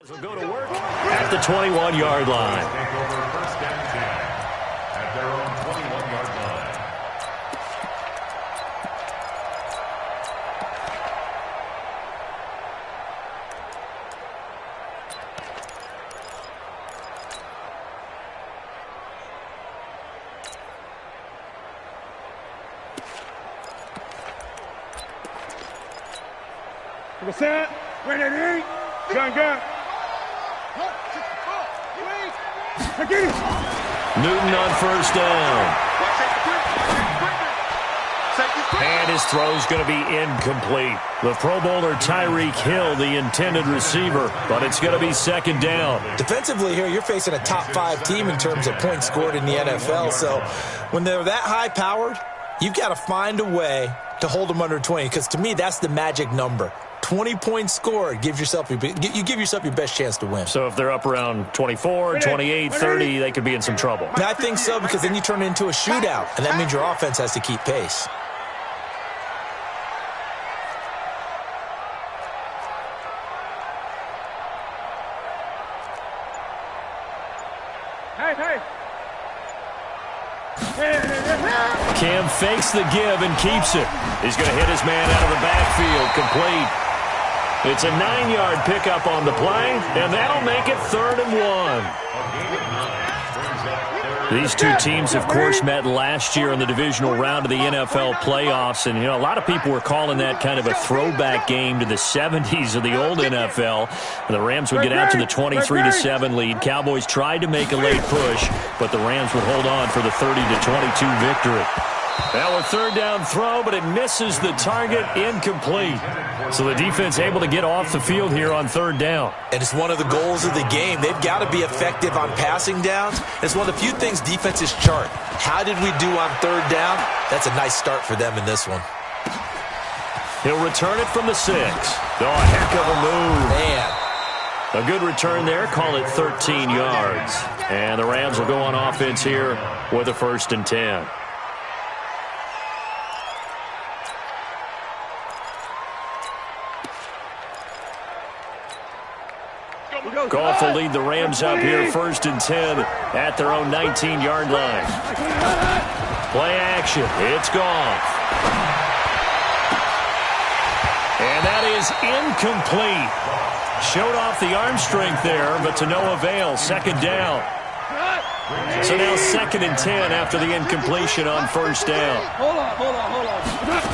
Will go to work at the 21-yard line. Take over first down 10 at their own 21-yard line. Set, ready, gun. Newton on first down. And his throw's going to be incomplete. The Pro Bowler Tyreek Hill, the intended receiver, but it's going to be second down. Defensively here, you're facing a top-5 team in terms of points scored in the NFL, so when they're that high-powered, you've got to find a way to hold them under 20, because to me, that's the magic number. 20 points scored, you give yourself your best chance to win. So if they're up around 24, 28, 30, they could be in some trouble. I think so, because then you turn it into a shootout, and that means your offense has to keep pace. Cam fakes the give and keeps it. He's going to hit his man out of the backfield, complete. It's a 9-yard pickup on the play, and that'll make it 3rd and 1. These two teams, of course, met last year in the divisional round of the NFL playoffs, and, a lot of people were calling that kind of a throwback game to the 70s of the old NFL. The Rams would get out to the 23-7 lead. Cowboys tried to make a late push, but the Rams would hold on for the 30-22 victory. Now a third down throw, but it misses the target, incomplete. So the defense able to get off the field here on third down. And it's one of the goals of the game. They've got to be effective on passing downs. It's one of the few things defenses chart. How did we do on third down? That's a nice start for them in this one. He'll return it from the 6. Oh, a heck of a move. Man. A good return there. Call it 13 yards. And the Rams will go on offense here with a 1st and 10. Goff will lead the Rams up here 1st and 10 at their own 19-yard line. Play action. It's Goff. And that is incomplete. Showed off the arm strength there, but to no avail. 2nd down. So now 2nd and 10 after the incompletion on 1st down. Hold on.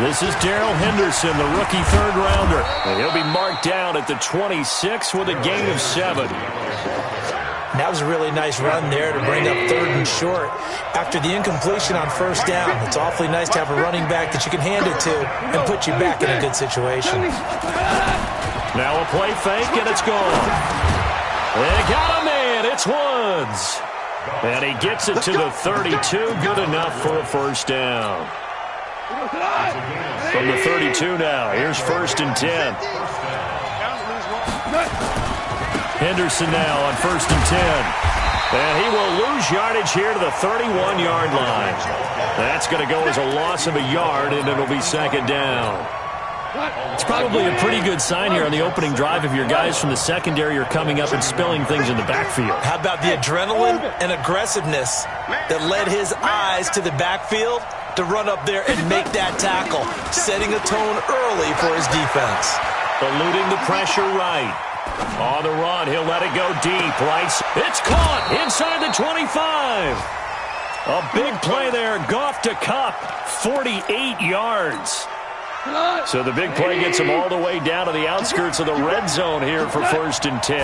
This is Darrell Henderson, the rookie 3rd rounder. And he'll be marked down at the 26 with a gain of 7. That was a really nice run there to bring up 3rd and short. After the incompletion on 1st down, it's awfully nice to have a running back that you can hand it to and put you back in a good situation. Now a play fake, and it's gone. They got a man. It's Woods. And he gets it to the 32. Good enough for a 1st down. From the 32 now, here's 1st and 10. Henderson now on 1st and 10. And he will lose yardage here to the 31-yard line. That's going to go as a loss of a yard, and it'll be 2nd down. It's probably a pretty good sign here on the opening drive if your guys from the secondary are coming up and spilling things in the backfield. How about the adrenaline and aggressiveness that led his eyes to the backfield to run up there and make that tackle, setting a tone early for his defense. Eluding the pressure right. On the run, he'll let it go deep. Right, it's caught inside the 25. A big play there. Goff to Kupp, 48 yards. So the big play gets him all the way down to the outskirts of the red zone here for 1st and 10.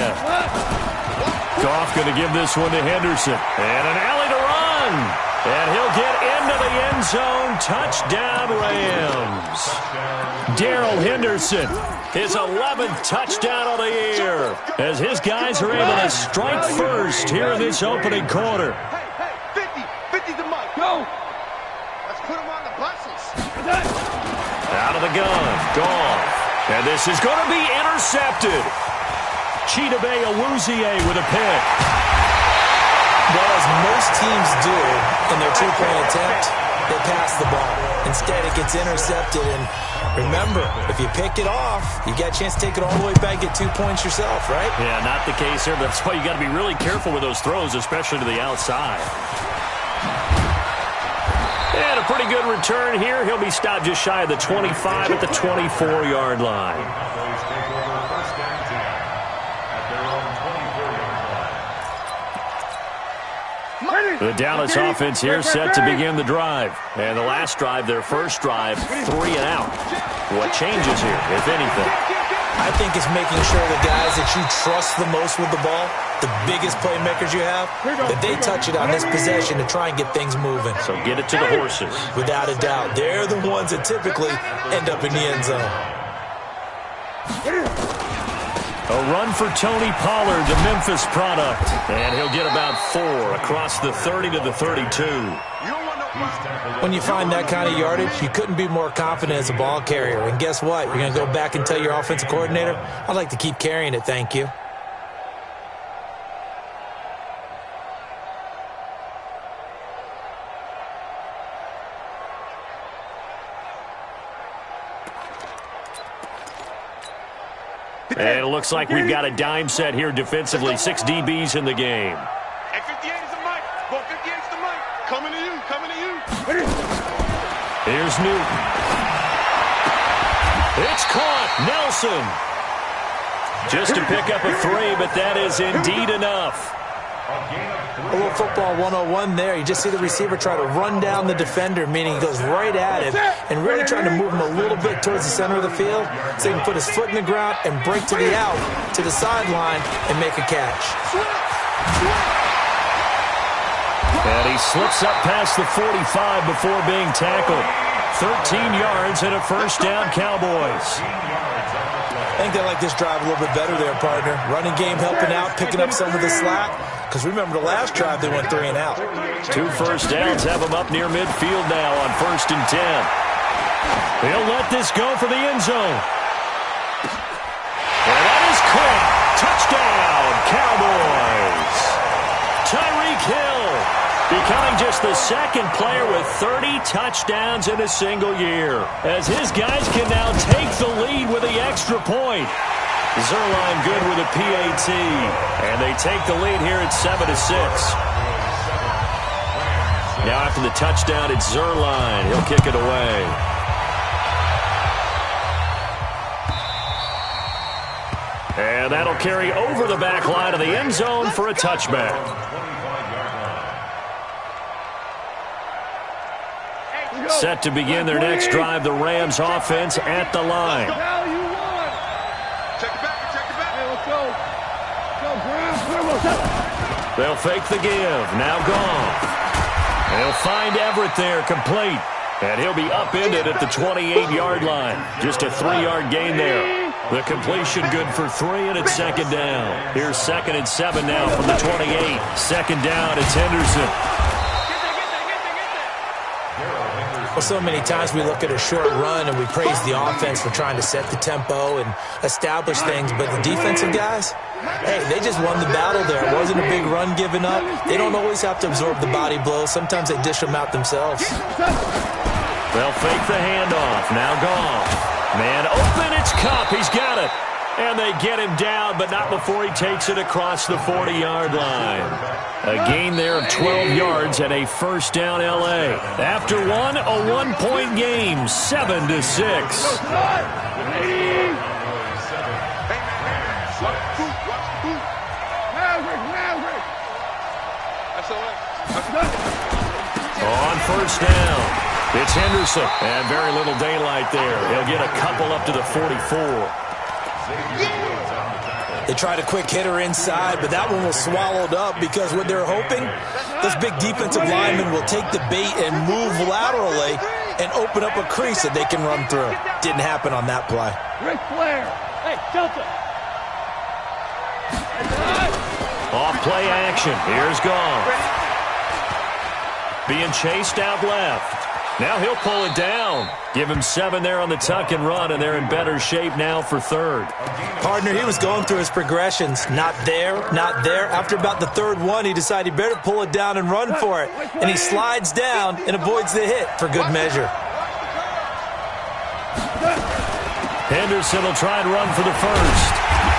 Goff going to give this one to Henderson. And an alley to run. And he'll get into the end zone. Touchdown, Rams. Darrell Henderson, his 11th touchdown of the year, as his guys are able to strike first here in this opening quarter. Hey, 50 the mic. Go. Let's put him on the buses. Out of the gun, Goff. And this is going to be intercepted. Chidobe Awuzie with a pick. Well, as most teams do in their two-point attempt, they pass the ball. Instead, it gets intercepted. And remember, if you pick it off, you got a chance to take it all the way back, get 2 points yourself, right? Yeah, not the case here. That's why you got to be really careful with those throws, especially to the outside. And a pretty good return here. He'll be stopped just shy of the 25 at the 24-yard line. The Dallas offense here set to begin the drive. And the last drive, their first drive, 3 and out. What changes here, if anything? I think it's making sure the guys that you trust the most with the ball, the biggest playmakers you have, that they touch it on this possession to try and get things moving. So get it to the horses. Without a doubt. They're the ones that typically end up in the end zone. A run for Tony Pollard, the Memphis product. And he'll get about 4 across the 30 to the 32. When you find that kind of yardage, you couldn't be more confident as a ball carrier. And guess what? You're going to go back and tell your offensive coordinator, I'd like to keep carrying it, thank you. And it looks like we've got a dime set here defensively. 6 DBs in the game. Hey, 58 is the mic. Go 58 is the mic. Coming to you. Coming to you. Here's Newton. It's caught. Nelson. Just to pick up a 3, but that is indeed enough. A little football 101 there. You just see the receiver try to run down the defender, meaning he goes right at him and really trying to move him a little bit towards the center of the field so he can put his foot in the ground and break to the out, to the sideline, and make a catch. And he slips up past the 45 before being tackled. 13 yards and a first down, Cowboys. I think they like this drive a little bit better there, partner. Running game helping out, picking up some of the slack. Because remember, the last drive, they went 3 and out. 2 first downs have them up near midfield now on 1st and 10. He'll let this go for the end zone. And that is caught. Touchdown, Cowboys. Tyreek Hill becoming just the second player with 30 touchdowns in a single year, as his guys can now take the lead with the extra point. Zuerlein good with a PAT, and they take the lead here at 7-6. Now after the touchdown, it's Zuerlein. He'll kick it away. And that'll carry over the back line of the end zone for a touchback. Set to begin their next drive, the Rams offense at the line. Check it back. Check it back. Hey, let's go. They'll fake the give. Now Goff. They'll find Everett there, complete. And he'll be upended at the 28-yard line. Just a 3-yard gain there. The completion good for 3, and it's second down. Here's 2nd and 7 now from the 28. Second down, it's Henderson. Well, so many times we look at a short run and we praise the offense for trying to set the tempo and establish things, but the defensive guys, hey, they just won the battle there. It wasn't a big run given up. They don't always have to absorb the body blows. Sometimes they dish them out themselves. They'll fake the handoff. Now Goff. Man open, it's Kupp. He's got it. And they get him down, but not before he takes it across the 40-yard line. A gain there of 12 yards and a first down L.A. After one, a 1-point game, 7-6. On first down, it's Henderson. And very little daylight there. He'll get a couple up to the 44. They tried a quick hitter inside, but that one was swallowed up because what they're hoping, those big defensive linemen will take the bait and move laterally and open up a crease that they can run through. Didn't happen on that play. Ric Flair. Hey, Delta. Off play action. Here's Goff. Being chased out left. Now he'll pull it down. Give him 7 there on the tuck and run, and they're in better shape now for third. Partner, he was going through his progressions. Not there, not there. After about the third one, he decided he better pull it down and run for it. And he slides down and avoids the hit for good measure. Henderson will try and run for the first.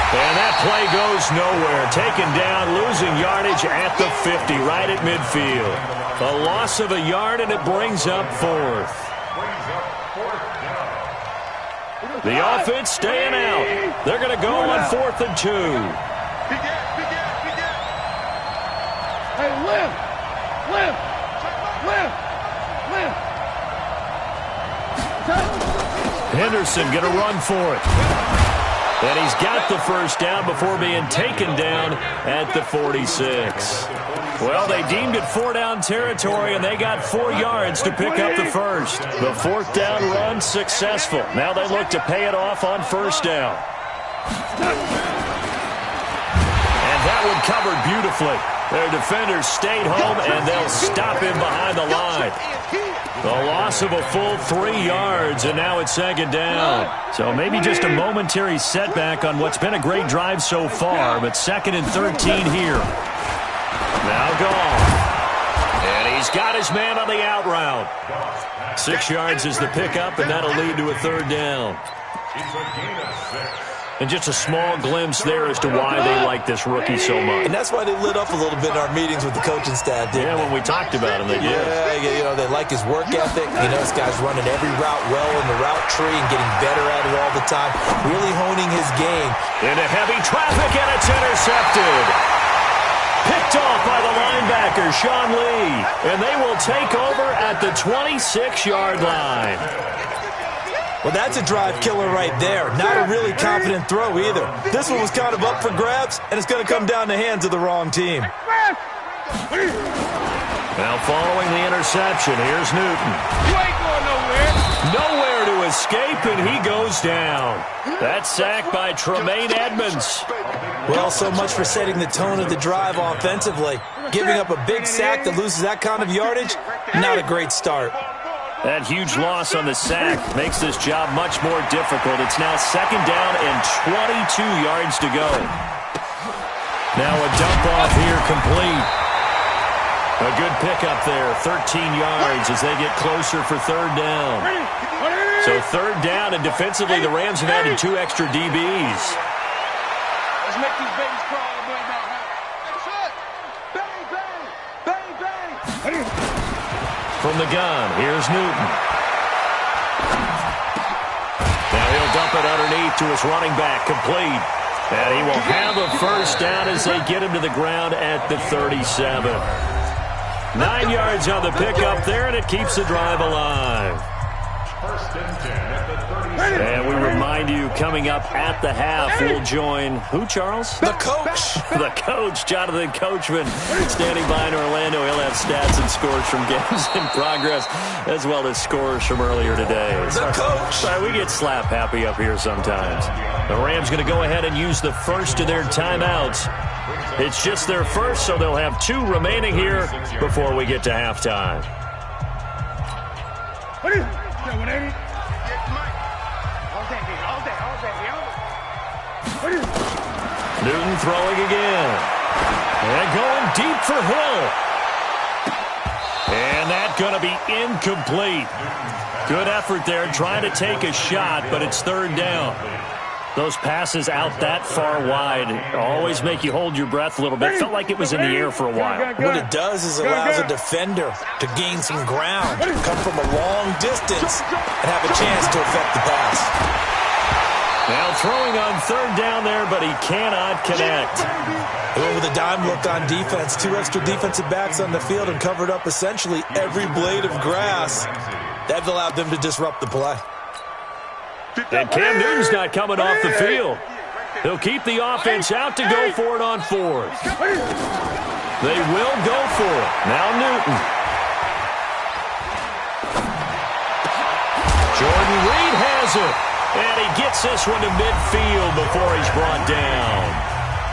And that play goes nowhere. Taken down, losing yardage at the 50, right at midfield. A loss of a yard, and it brings up fourth. The offense staying out. They're going to go on 4th and 2. Hey, lift! Henderson going to run for it. And he's got the first down before being taken down at the 46. Well, they deemed it 4-down territory, and they got 4 yards to pick up the first. The 4th down run successful. Now they look to pay it off on 1st down. And that one covered beautifully. Their defenders stayed home, and they'll stop him behind the line. The loss of a full 3 yards, and now it's 2nd down. So maybe just a momentary setback on what's been a great drive so far, but 2nd and 13 here. Now gone. And he's got his man on the out route. 6 yards is the pickup, and that'll lead to a 3rd down. And just a small glimpse there as to why they like this rookie so much. And that's why they lit up a little bit in our meetings with the coaching staff, didn't they? When we talked about him, they did. Yeah, they like his work ethic. You know, this guy's running every route well in the route tree and getting better at it all the time. Really honing his game. Into heavy traffic, and it's intercepted. Picked off by the linebacker, Sean Lee. And they will take over at the 26-yard line. Well, that's a drive killer right there. Not a really confident throw either. This one was kind of up for grabs, and it's going to come down the hands of the wrong team. Now following the interception, here's Newton. You ain't going nowhere. Nowhere to escape, and he goes down. That sack by Tremaine Edmonds. Well, so much for setting the tone of the drive offensively. Giving up a big sack that loses that kind of yardage, not a great start. That huge loss on the sack makes this job much more difficult. It's now 2nd down and 22 yards to go. Now a dump off here complete. A good pickup there, 13 yards as they get closer for 3rd down. So 3rd down, and defensively the Rams have added 2 extra DBs. Let's make these babies crawl all the way back. Bang, bang, bang, bang. From the gun, here's Newton. Now he'll dump it underneath to his running back, complete. And he will have a 1st down as they get him to the ground at the 37. 9 yards on the pickup there, and it keeps the drive alive. 1st and 10 at the 37. And we remind you, coming up at the half, we'll join who, Charles? The coach. The coach, Jonathan Coachman, standing by in Orlando. He'll have stats and scores from games in progress, as well as scores from earlier today. The coach. Sorry, we get slap happy up here sometimes. The Rams going to go ahead and use the first of their timeouts. It's just their first, so they'll have 2 remaining here before we get to halftime. What is it? 180? Newton throwing again. And going deep for Hill. And that's going to be incomplete. Good effort there trying to take a shot, but it's 3rd down. Those passes out that far wide always make you hold your breath a little bit. Felt like it was in the air for a while. What it does is allows a defender to gain some ground, come from a long distance, and have a chance to affect the pass. Now throwing on 3rd down there, but he cannot connect. They went with a dime look on defense. 2 extra defensive backs on the field and covered up essentially every blade of grass. That allowed them to disrupt the play. And Cam Newton's not coming off the field. He'll keep the offense out to go for it on 4th. They will go for it. Now Newton. Jordan Reed has it. And he gets this one to midfield before he's brought down.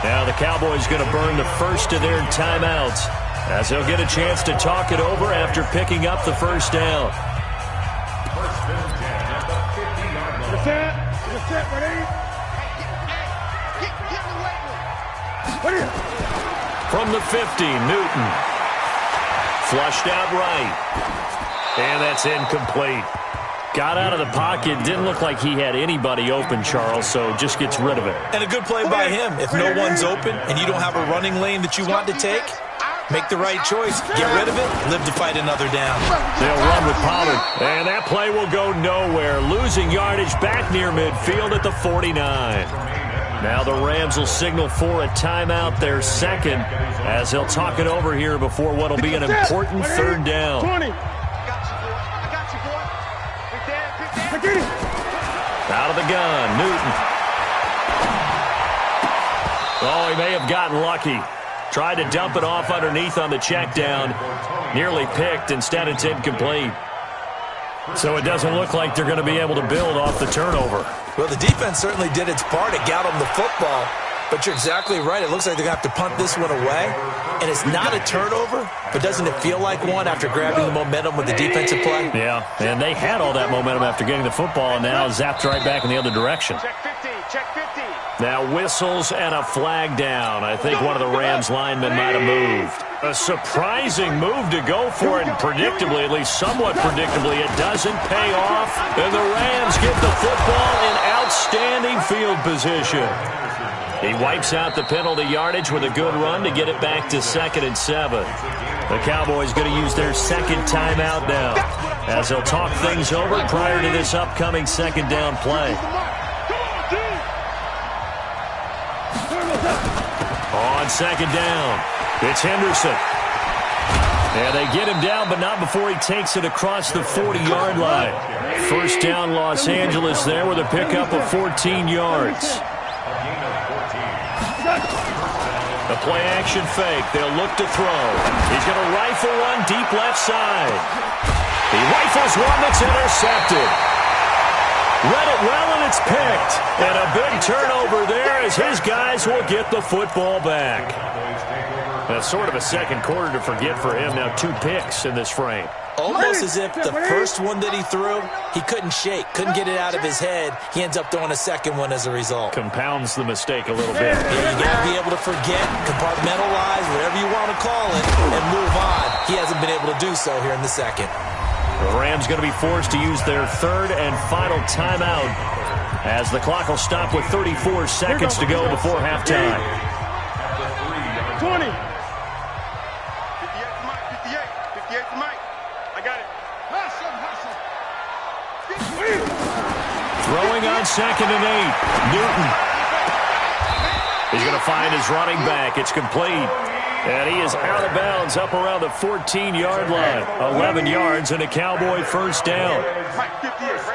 Now the Cowboys going to burn the first of their timeouts as they'll get a chance to talk it over after picking up the 1st down. From the 50, Newton. Flushed out right. And that's incomplete. Got out of the pocket. Didn't look like he had anybody open, Charles, so just gets rid of it. And a good play by him. If no one's open and you don't have a running lane that you want to take, make the right choice. Get rid of it. Live to fight another down. They'll run with Pollard. And that play will go nowhere. Losing yardage back near midfield at the 49. Now the Rams will signal for a timeout, their second, as they'll talk it over here before what will be an important third down. 20. Out of the gun, Newton. Oh, he may have gotten lucky. Tried to dump it off underneath on the check down. Nearly picked. Instead, it's incomplete. So it doesn't look like they're going to be able to build off the turnover. Well, the defense certainly did its part. It got them the football. But you're exactly right. It looks like they're going to have to punt this one away. And it's not a turnover, but doesn't it feel like one after grabbing the momentum with the defensive play? Yeah, and they had all that momentum after getting the football, and now zapped right back in the other direction. Check 50. Check 50. Now whistles and a flag down. I think one of the Rams linemen might have moved. A surprising move to go for it, and predictably, at least somewhat predictably, it doesn't pay off. And the Rams get the football in outstanding field position. He wipes out the penalty yardage with a good run to get it back to 2nd and 7. The Cowboys going to use their second timeout now, as they'll talk things over prior to this upcoming second down play. On second down, it's Henderson. And they get him down, but not before he takes it across the 40-yard line. First down, Los Angeles there with a pickup of 14 yards. The play-action fake. They'll look to throw. He's going to rifle one deep left side. He rifles one that's intercepted. Read it well, and it's picked. And a big turnover there as his guys will get the football back. That's sort of a second quarter to forget for him. Now 2 picks in this frame. Almost as if the first one that he threw, he couldn't shake, couldn't get it out of his head. He ends up throwing a second one as a result. Compounds the mistake a little bit. Yeah, you got to be able to forget, compartmentalize, whatever you want to call it, and move on. He hasn't been able to do so here in the second. The Rams going to be forced to use their third and final timeout, as the clock will stop with 34 seconds to go before halftime. 20. 58 to Mike. 58 to Mike. I got it. Hustle. Throwing on 2nd and 8. Newton. He's going to find his running back. It's complete. And he is out of bounds up around the 14-yard line. 11 yards and a Cowboy first down.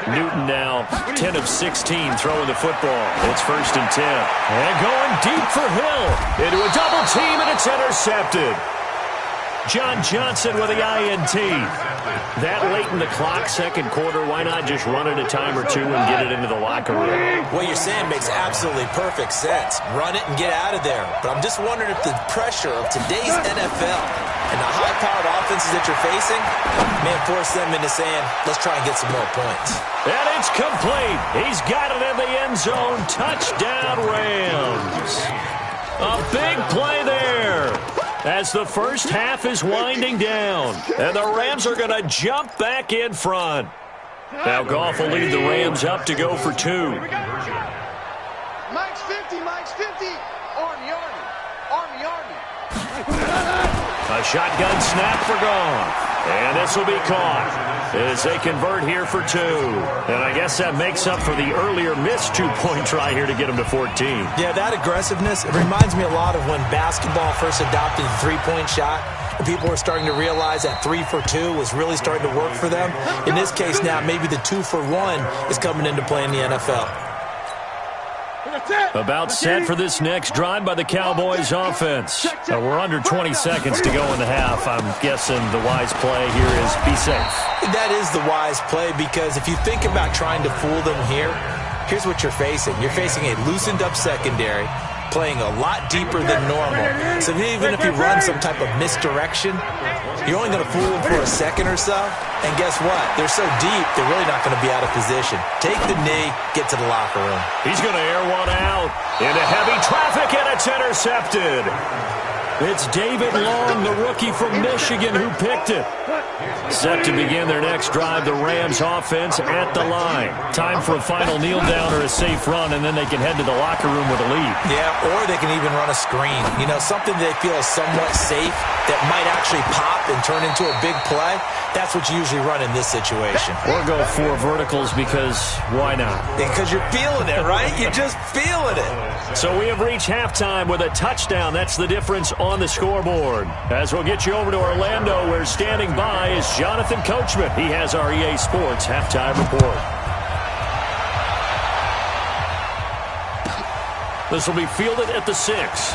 Newton now 10 of 16 throwing the football. It's 1st and 10. And going deep for Hill. Into a double team, and it's intercepted. John Johnson with the INT. That late in the clock, second quarter, why not just run it a time or two and get it into the locker room? What you're saying makes absolutely perfect sense. Run it and get out of there. But I'm just wondering if the pressure of today's NFL and the high-powered offenses that you're facing may force them into saying, let's try and get some more points. And it's complete. He's got it in the end zone. Touchdown, Rams. A big play there, as the first half is winding down. And the Rams are going to jump back in front. Now Goff will lead the Rams up to go for 2. Mike's 50. Army. A shotgun snap for Goff. And this will be caught as they convert here for 2. And I guess that makes up for the earlier missed 2-point try here to get them to 14. Yeah, that aggressiveness, it reminds me a lot of when basketball first adopted the three-point shot. And people were starting to realize that 3 for 2 was really starting to work for them. In this case now, maybe the 2 for 1 is coming into play in the NFL. About set for this next drive by the Cowboys offense. We're under 20 seconds to go in the half. I'm guessing the wise play here is be safe. That is the wise play, because if you think about trying to fool them here, here's what you're facing. You're facing a loosened up secondary. playing a lot deeper than normal. So even if you run some type of misdirection, you're only going to fool them for a second or so. And guess what? They're so deep, they're really not going to be out of position. Take the knee, get to the locker room. He's going to air one out into heavy traffic, and it's intercepted. It's David Long, the rookie from Michigan, who picked it. Set to begin their next drive, the Rams offense at the line. Time for a final kneel down or a safe run, and then they can head to the locker room with a lead. Yeah, or they can even run a screen. You know, something they feel is somewhat safe that might actually pop and turn into a big play. That's what you usually run in this situation. Or go 4 verticals because why not? Because you're feeling it, right? You're just feeling it. So we have reached halftime with a touchdown. That's the difference on the scoreboard. As we'll get you over to Orlando, where standing by is Jonathan Coachman. He has our EA Sports halftime report. This will be fielded at the 6.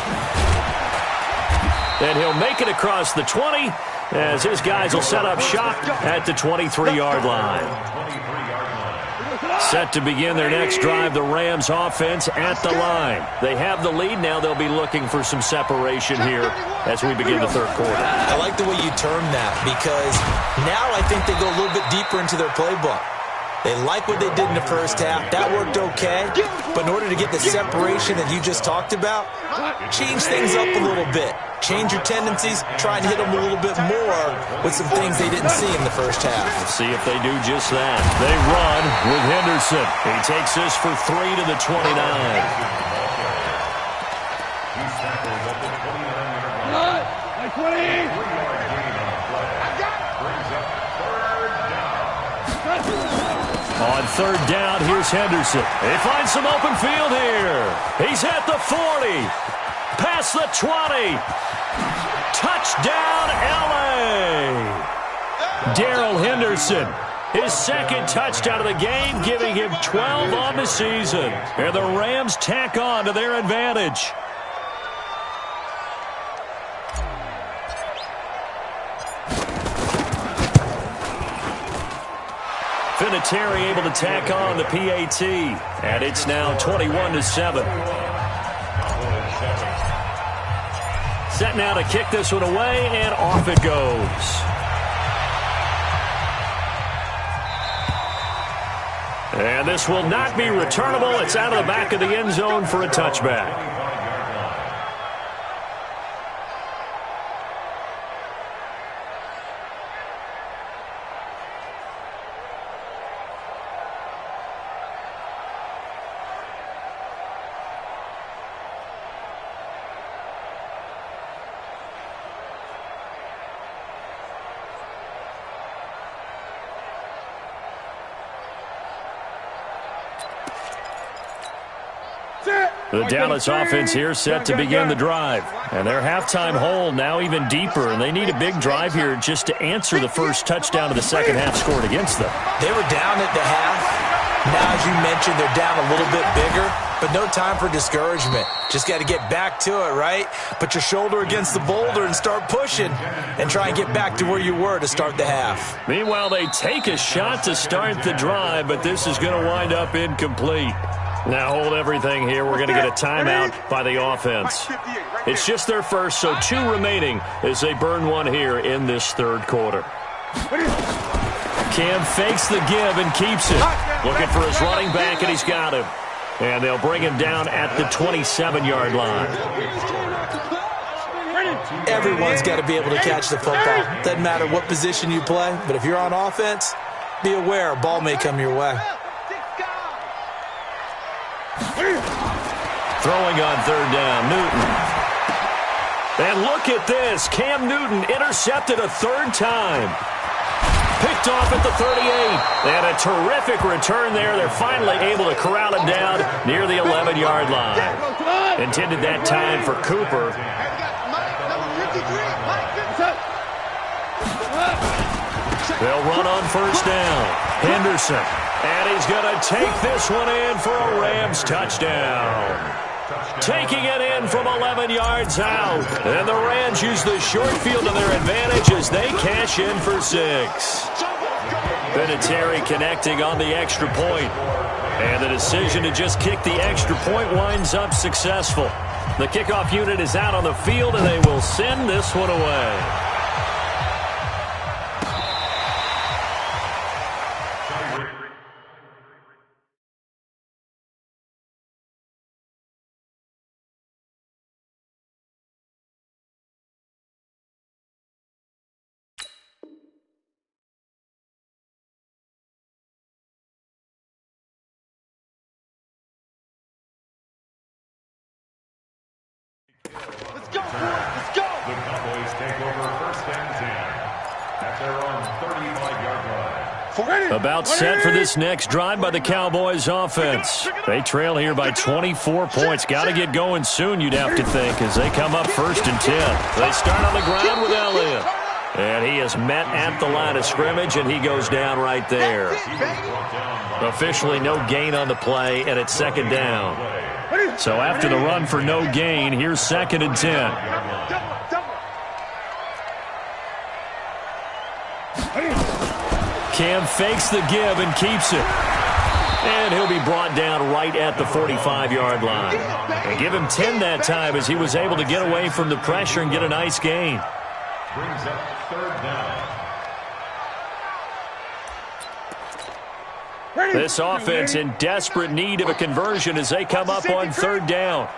And he'll make it across the 20 as his guys will set up shop at the 23-yard line. Set to begin their next drive, the Rams offense at the line. They have the lead. Now they'll be looking for some separation here as we begin the third quarter. I like the way you term that because now I think they go a little bit deeper into their playbook. They like what they did in the first half. That worked okay. But in order to get the separation that you just talked about, change things up a little bit. Change your tendencies. Try and hit them a little bit more with some things they didn't see in the first half. Let's see if they do just that. They run with Henderson. He takes this for 3 to the 29. On third down, here's Henderson. He finds some open field here. He's at the 40. Past the 20. Touchdown, L.A. Darrell Henderson. His second touchdown of the game, giving him 12 on the season. And the Rams tack on to their advantage. Vinatieri able to tack on the PAT, and it's now 21-7. Set now to kick this one away, and off it goes. And this will not be returnable. It's out of the back of the end zone for a touchback. The Dallas offense here set to begin the drive. And their halftime hole now even deeper, and they need a big drive here just to answer the first touchdown of the second half scored against them. They were down at the half. Now, as you mentioned, they're down a little bit bigger, but no time for discouragement. Just got to get back to it, right? Put your shoulder against the boulder and start pushing and try and get back to where you were to start the half. Meanwhile, they take a shot to start the drive, but this is going to wind up incomplete. Now hold everything here. We're going to get a timeout by the offense. It's just their first, so 2 remaining as they burn one here in this third quarter. Cam fakes the give and keeps it. Looking for his running back, and he's got him. And they'll bring him down at the 27-yard line. Everyone's got to be able to catch the football. Doesn't matter what position you play, but if you're on offense, be aware a ball may come your way. Throwing on third down, Newton. And look at this. Cam Newton intercepted a third time. Picked off at the 38. And a terrific return there. They're finally able to corral him down near the 11-yard line. Intended that time for Cooper. They'll run on first down. Henderson. And he's going to take this one in for a Rams touchdown. Taking it in from 11 yards out. And the Rams use the short field to their advantage as they cash in for 6. Vinatieri connecting on the extra point. And the decision to just kick the extra point winds up successful. The kickoff unit is out on the field, and they will send this one away. Let's go, let's go! The Cowboys take over 1st and 10 at their own 35-yard line. About set for this next drive by the Cowboys offense. They trail here by 24 points. Got to get going soon, you'd have to think, as they come up 1st and 10. They start on the ground with Elliott. And he is met at the line of scrimmage, and he goes down right there. Officially no gain on the play, and it's 2nd down. So after the run for no gain, here's 2nd and 10. Cam fakes the give and keeps it. And he'll be brought down right at the 45-yard line. And give him 10 that time as he was able to get away from the pressure and get a nice gain. Brings up 3rd down. This offense in desperate need of a conversion as they come up on 3rd down.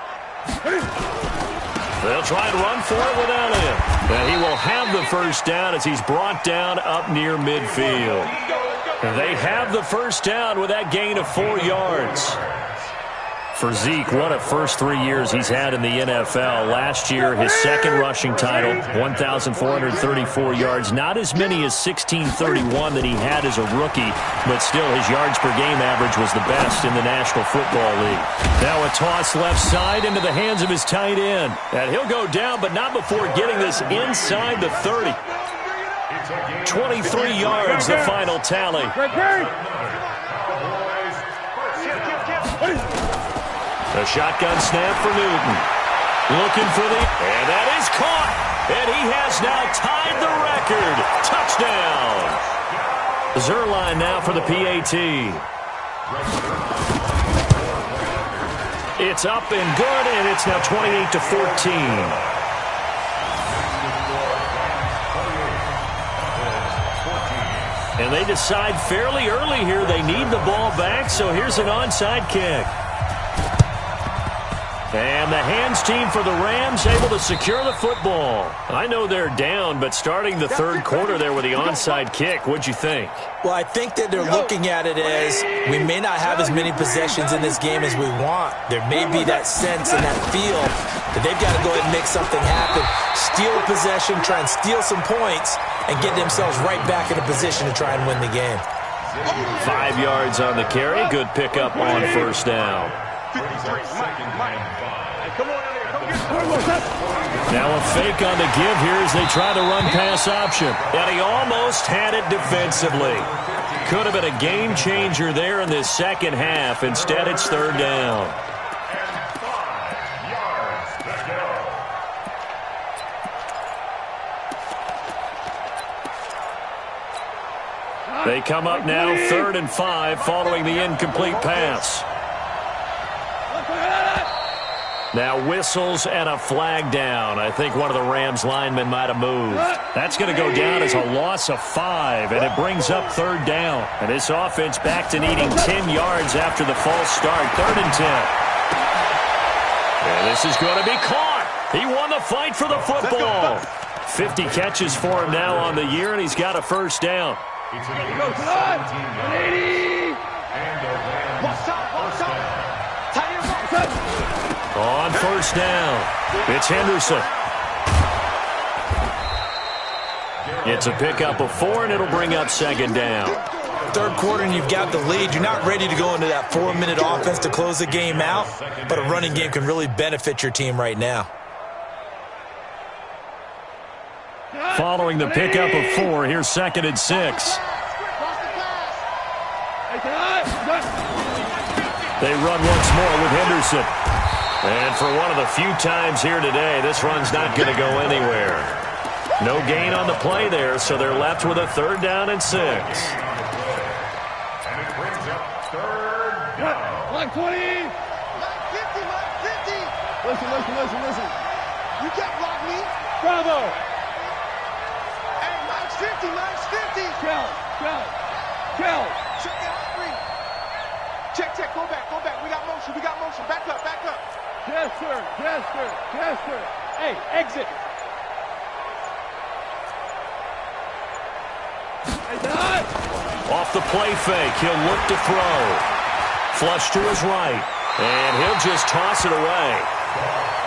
They'll try and run for it with Elliott. And he will have the 1st down as he's brought down up near midfield. And they have the 1st down with that gain of 4 yards. For Zeke, what a first 3 years he's had in the NFL. Last year, his 2nd rushing title, 1,434 yards. Not as many as 1,631 that he had as a rookie, but still his yards per game average was the best in the National Football League. Now a toss left side into the hands of his tight end. And he'll go down, but not before getting this inside the 30. 23 yards, the final tally. A shotgun snap for Newton. Looking for the... And that is caught. And he has now tied the record. Touchdown. Zuerlein now for the PAT. It's up and good, and it's now 28-14. And they decide fairly early here they need the ball back, so here's an onside kick. And the hands team for the Rams able to secure the football. I know they're down, but starting the 3rd quarter there with the onside kick, what'd you think? Well, I think that they're looking at it as we may not have as many possessions in this game as we want. There may be that sense and that feel that they've got to go ahead and make something happen, steal a possession, try and steal some points, and get themselves right back in a position to try and win the game. 5 yards on the carry. Good pickup on 1st down. Now a fake on the give here as they try the run-pass option. And he almost had it defensively. Could have been a game changer there in this 2nd half. Instead, it's 3rd down. They come up now 3rd and 5 following the incomplete pass. Now whistles and a flag down. I think one of the Rams linemen might have moved. That's going to go down as a loss of 5, and it brings up 3rd down. And this offense back to needing 10 yards after the false start. 3rd and 10. And this is going to be caught. He won the fight for the football. 50 catches for him now on the year, and he's got a 1st down. It's an 80. And the Rams on 1st down, it's Henderson. It's a pickup of 4, and it'll bring up 2nd down. 3rd quarter, and you've got the lead. You're not ready to go into that 4-minute offense to close the game out, but a running game can really benefit your team right now. Following the pickup of 4, here's 2nd and 6. They run once more with Henderson. And for one of the few times here today, this run's not going to go anywhere. No gain on the play there, so they're left with a 3rd down and 6. Mike 20. Mike 50, Mike 50. Listen. You can't block me. Bravo. Hey, Mike's 50, Mike's 50. Count. Check it out, three. Check, go back. We got motion. Back up. Yes, sir. Hey, exit. Hey, Don. Off the play fake, he'll look to throw. Flush to his right, and he'll just toss it away.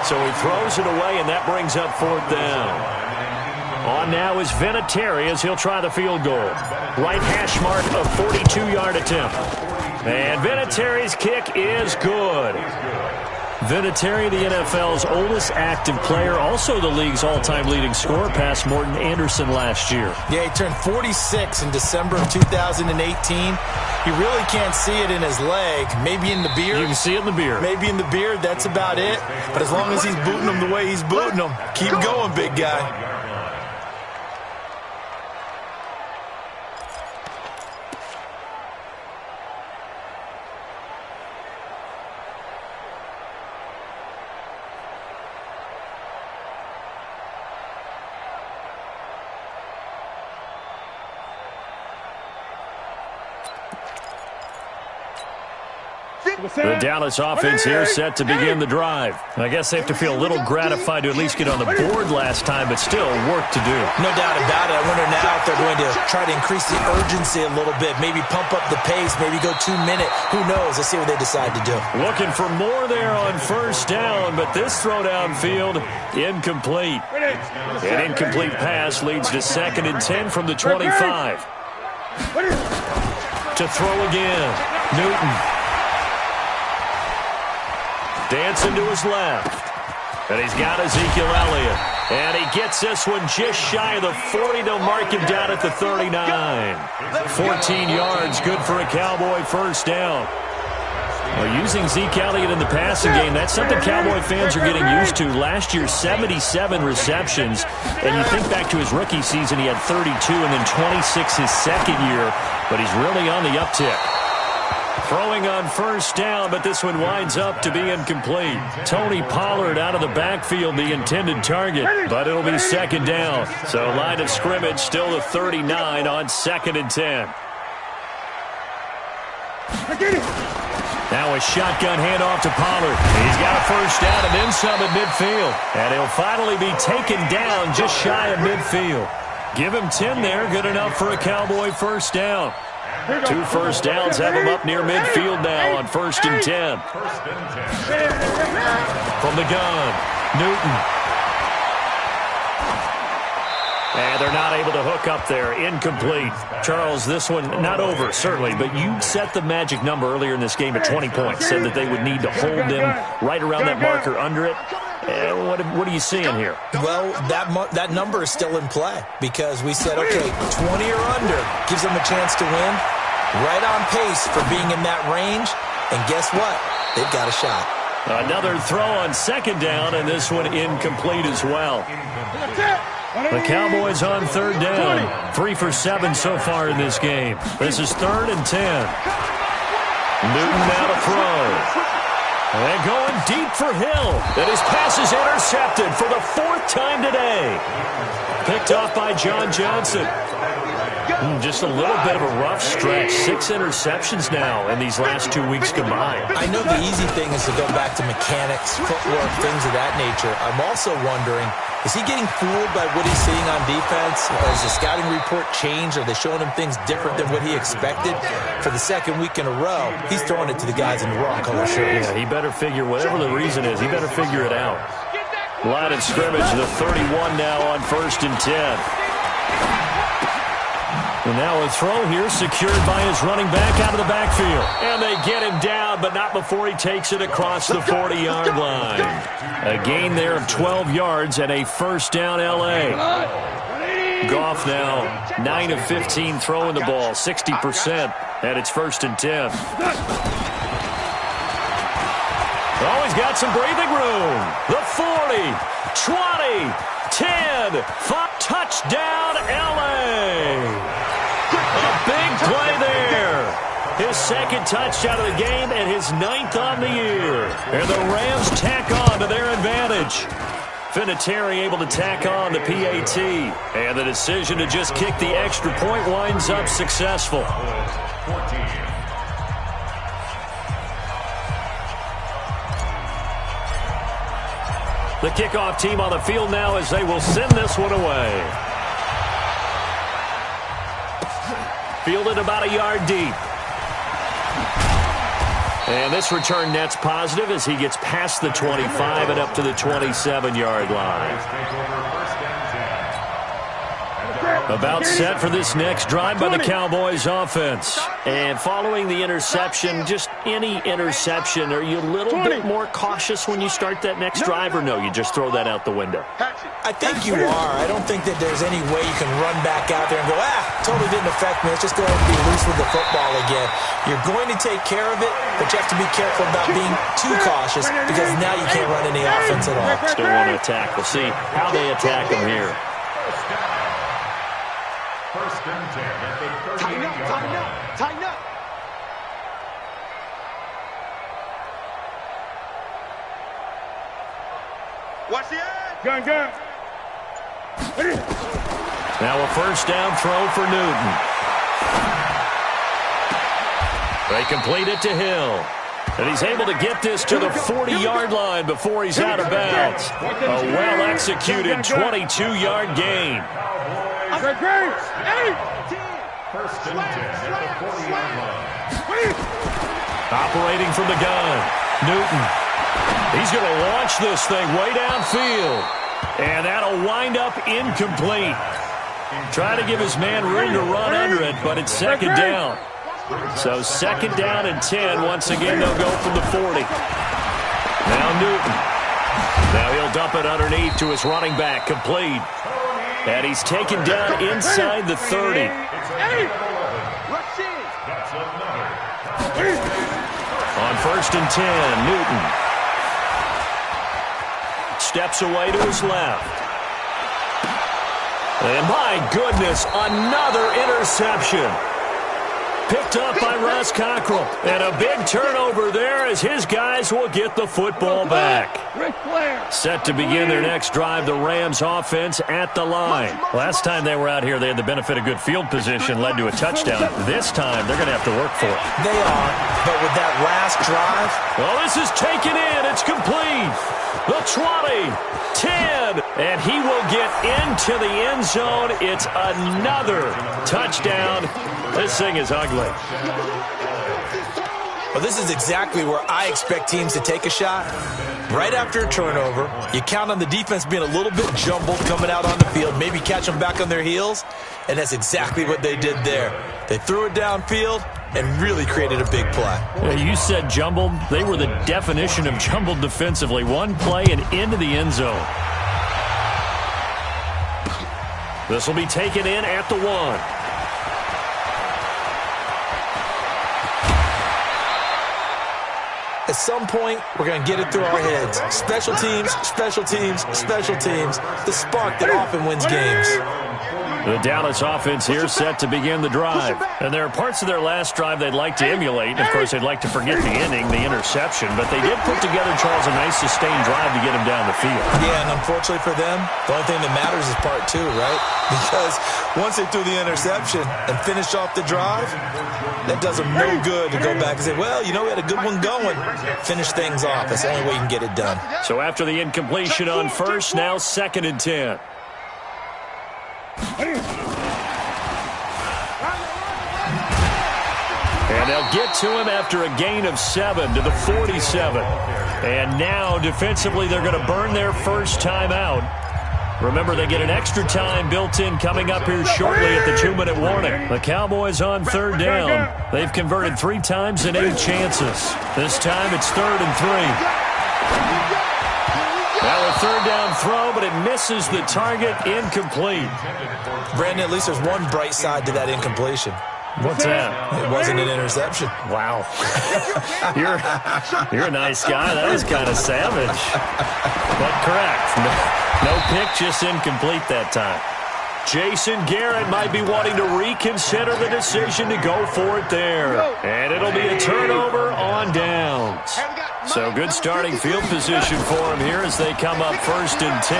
So he throws it away, and that brings up 4th down. On now is Vinatieri as he'll try the field goal. Right hash mark, a 42-yard attempt. And Vinatieri's kick is good. Vinatieri, the NFL's oldest active player, also the league's all-time leading scorer, past Morton Anderson last year. Yeah, he turned 46 in December of 2018. He really can't see it in his leg. Maybe in the beard. You can see it in the beard. Maybe in the beard, that's about it. But as long as he's booting them the way he's booting them, keep going, big guy. The Dallas offense here set to begin the drive. I guess they have to feel a little gratified to at least get on the board last time, but still work to do. No doubt about it. I wonder now if they're going to try to increase the urgency a little bit, maybe pump up the pace, maybe go 2-minute. Who knows? Let's see what they decide to do. Looking for more there on 1st down, but this throw downfield, incomplete. An incomplete pass leads to 2nd and 10 from the 25. To throw again, Newton. Dancing to his left. And he's got Ezekiel Elliott. And he gets this one just shy of the 40. They'll mark him down at the 39. 14 yards, good for a Cowboy 1st down. Well, using Zeke Elliott in the passing game, that's something Cowboy fans are getting used to. Last year, 77 receptions. And you think back to his rookie season, he had 32 and then 26 his second year. But he's really on the uptick. Throwing on 1st down, but this one winds up to be incomplete. Tony Pollard out of the backfield, the intended target, but it'll be 2nd down. So line of scrimmage still the 39 on 2nd and 10. Now a shotgun handoff to Pollard. He's got a 1st down and then some at midfield. And he'll finally be taken down just shy of midfield. Give him 10 there, good enough for a Cowboy 1st down. 2 1st downs have him up near midfield now on 1st and 10. From the gun, Newton. And they're not able to hook up there. Incomplete. Charles, this one not over, certainly, but you set the magic number earlier in this game at 20 points. Said that they would need to hold them right around that marker under it. What are you seeing here? Well, that number is still in play because we said, okay, 20 or under gives them a chance to win. Right on pace for being in that range. And guess what? They've got a shot. Another throw on 2nd down, and this one incomplete as well. The Cowboys on 3rd down. 3 for 7 so far in this game. This is 3rd and 10. Newton now to throw. And going deep for Hill. And his pass is intercepted for the 4th time today. Picked off by John Johnson. Just a little bit of a rough stretch. 6 interceptions now in these last 2 weeks combined. I know the easy thing is to go back to mechanics, footwork, things of that nature. I'm also wondering, is he getting fooled by what he's seeing on defense? Has the scouting report changed? Are they showing him things different than what he expected? For the 2nd week in a row, he's throwing it to the guys in the wrong color shirts. Yeah, he better figure, whatever the reason is, he better figure it out. Line of scrimmage, the 31 now on 1st and 10. And now a throw here secured by his running back out of the backfield. And they get him down, but not before he takes it across the 40-yard line. A gain there of 12 yards and a 1st down L.A. Goff now 9 of 15 throwing the ball, 60%, and it's 1st and 10. Oh, he's got some breathing room. The 40, 20, 10, 5, touchdown L.A. A big play there. his second touchdown of the game and his 9th on the year. And the Rams tack on to their advantage. Vinatieri able to tack on the PAT. And the decision to just kick the extra point winds up successful. The kickoff team on the field now as they will send this one away. Fielded about a yard deep. And this return net's positive as he gets past the 25 and up to the 27-yard line. About set for this next drive by the Cowboys offense. And following the interception, just any interception, are you a little bit more cautious when you start that next drive, or no, you just throw that out the window? I think you are. I don't think that there's any way you can run back out there and go, totally didn't affect me. Let's just go ahead and be loose with the football again. You're going to take care of it, but you have to be careful about being too cautious because now you can't run any offense at all. Still want to attack. We'll see how they attack him here. First and 10 at the 38-yard line. Tighten up. Watch the edge. Gun. Now a first down throw for Newton. They complete it to Hill. And he's able to get this to the 40-yard line before he's out of bounds. A well-executed 22-yard gain. First and 10 at the 40-yard line. Operating from the gun, Newton. He's going to launch this thing way downfield. And that'll wind up incomplete. Try to give his man room to run under it, but it's second down. So second down and 10. Once again, they'll go from the 40. Now Newton. Now he'll dump it underneath to his running back, complete. And he's taken down inside the 30. On first and 10, Newton steps away to his left. And my goodness, another interception. Picked up by Ross Cockrell. And a big turnover there as his guys will get the football back. Set to begin their next drive, the Rams offense at the line. Last time they were out here, they had the benefit of good field position, led to a touchdown. This time, they're going to have to work for it. They are, but with that last drive. Well, this is taken in. It's complete. The 20, 10, and he will get into the end zone. It's another touchdown. This thing is ugly. Well, this is exactly where I expect teams to take a shot. Right after a turnover, you count on the defense being a little bit jumbled coming out on the field, maybe catch them back on their heels, and that's exactly what they did there. They threw it downfield and really created a big play. You said jumbled. They were the definition of jumbled defensively. One play and into the end zone. This will be taken in at the 1. At some point, we're going to get it through our heads. Special teams, special teams, special teams. The spark that often wins games. The Dallas offense here set to begin the drive. And there are parts of their last drive they'd like to emulate. And, of course, they'd like to forget the ending, the interception. But they did put together, Charles, a nice sustained drive to get him down the field. Yeah, and unfortunately for them, the only thing that matters is part 2, right? Because once they threw the interception and finished off the drive, that does them no good to go back and say, well, you know, we had a good one going. Finish things off. That's the only way you can get it done. So after the incompletion on first, now second and 10. And they'll get to him after a gain of 7 to the 47. And now, defensively, they're going to burn their first time out. Remember, they get an extra time built in coming up here shortly at the 2-minute warning. The Cowboys on third down. They've converted 3 times in 8 chances. This time it's 3rd and 3. Now a third down throw, but it misses the target, incomplete. Brandon, at least there's one bright side to that incompletion. What's that? It wasn't an interception. Wow. You're a nice guy. That was kind of savage. But correct. No pick, just incomplete that time. Jason Garrett might be wanting to reconsider the decision to go for it there. And it'll be a turnover on downs. So good starting field position for him here as they come up 1st and 10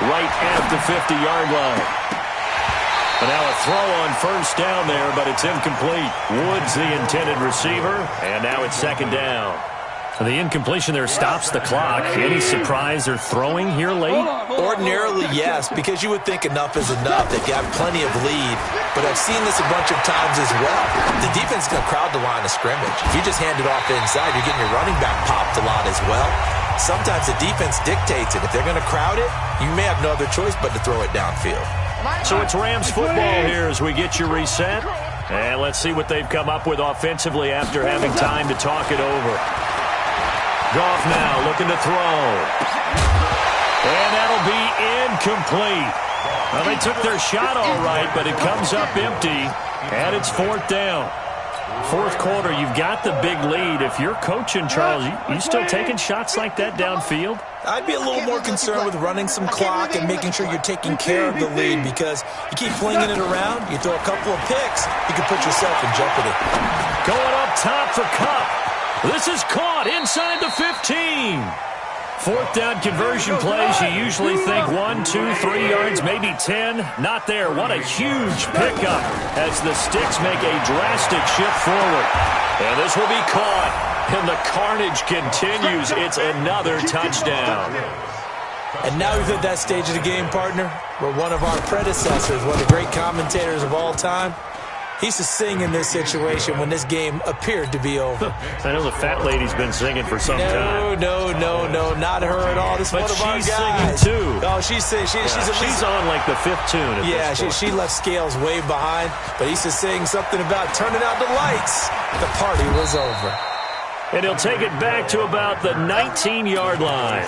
right at the 50-yard line. And now a throw on 1st down there, but it's incomplete. Woods the intended receiver, and now it's 2nd down. The incompletion there stops the clock. Any surprise they're throwing here late? Ordinarily, yes, because you would think enough is enough. They've got plenty of lead, but I've seen this a bunch of times as well. The defense is going to crowd the line of scrimmage. If you just hand it off inside, you're getting your running back popped a lot as well. Sometimes the defense dictates it. If they're going to crowd it, you may have no other choice but to throw it downfield. So it's Rams football here as we get you reset. And let's see what they've come up with offensively after having time to talk it over. Goff now looking to throw. And that'll be incomplete. Well, they took their shot all right, but it comes up empty. And it's 4th down. 4th quarter, you've got the big lead. If you're coaching, Charles, you still taking shots like that downfield? I'd be a little more concerned with running some clock and making sure you're taking care of the lead, because you keep flinging it around, you throw a couple of picks, you can put yourself in jeopardy. Going up top for Kupp. This is caught inside the 15. 4th down conversion plays, you usually think 1, 2, 3 yards, maybe 10. Not there. What a huge pickup as the Sticks make a drastic shift forward. And this will be caught. And the carnage continues. It's another touchdown. And now we've hit that stage of the game, partner, where one of our predecessors, one of the great commentators of all time, he used to sing in this situation when this game appeared to be over. I know the fat lady's been singing for some time. No, not her at all. This is one of our guys. But she's singing, too. Oh, she's singing. She's on like the 5th tune at this point. She left Scales way behind, but he used to sing something about turning out the lights. The party was over. And he'll take it back to about the 19-yard line.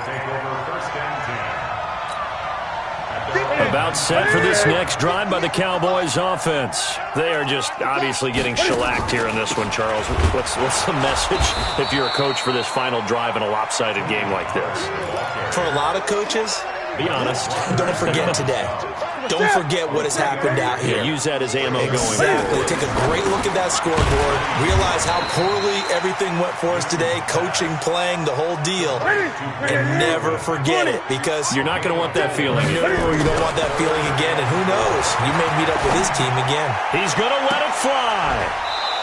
About set for this next drive by the Cowboys offense. They are just obviously getting shellacked here in this one, Charles. What's the message if you're a coach for this final drive in a lopsided game like this? For a lot of coaches, be honest. Don't forget today. Don't forget what has happened out here. Yeah, use that as ammo going forward. Exactly. Take a great look at that scoreboard. Realize how poorly everything went for us today. Coaching, playing, the whole deal. And never forget it, because you're not going to want that feeling. No, you don't want that feeling again. And who knows? You may meet up with his team again. He's going to let it fly.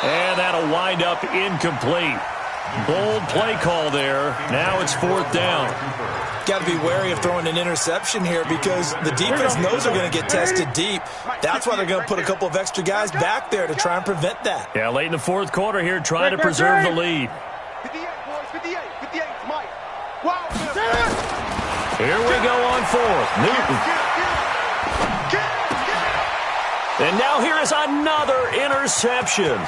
And that'll wind up incomplete. Bold play call there. Now it's 4th down. Got to be wary of throwing an interception here, because the defense knows they're going to get tested deep. That's why they're going to put a couple of extra guys back there to try and prevent that. Yeah, late in the 4th quarter here, trying to preserve the lead. 58, boys, 58, Mike. Wow. Here we go on 4th. Newton. And now here is another interception.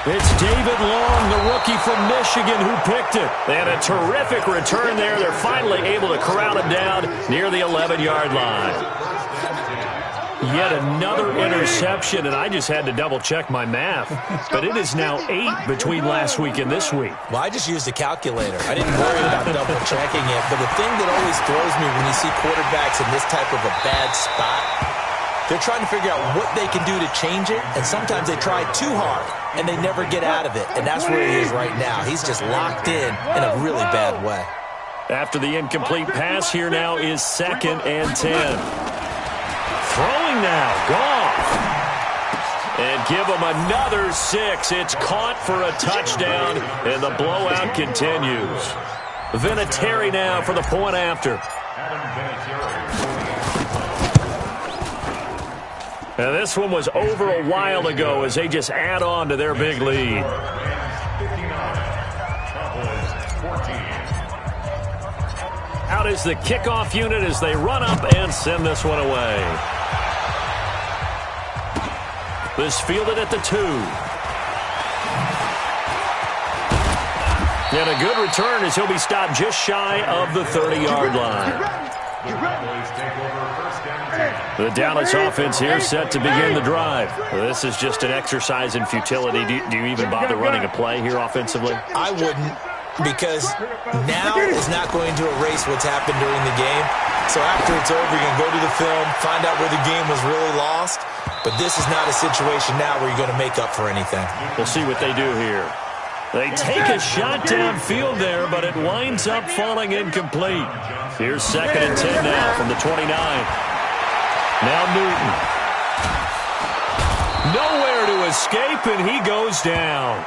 It's David Long, the rookie from Michigan, who picked it. They had a terrific return there. They're finally able to corral him down near the 11-yard line. Yet another interception, and I just had to double-check my math. But it is now 8 between last week and this week. Well, I just used a calculator. I didn't worry about double-checking it. But the thing that always throws me when you see quarterbacks in this type of a bad spot, they're trying to figure out what they can do to change it, and sometimes they try too hard, and they never get out of it. And that's where he is right now. He's just locked in a really bad way. After the incomplete pass, here now is 2nd and 10. Throwing now, Goff. And give him another 6. It's caught for a touchdown, and the blowout continues. Vinatieri now for the point after. Now this one was over a while ago as they just add on to their big lead. Out is the kickoff unit as they run up and send this one away. This fielded at the 2. And a good return as he'll be stopped just shy of the 30-yard line. The Dallas offense here set to begin the drive. This is just an exercise in futility. Do you even bother running a play here offensively? I wouldn't, because now is not going to erase what's happened during the game. So after it's over, you can go to the film, find out where the game was really lost. But this is not a situation now where you're going to make up for anything. We'll see what they do here. They take a shot downfield there, but it winds up falling incomplete. Here's 2nd and 10 now from the 29. Now Newton. Nowhere to escape, and he goes down.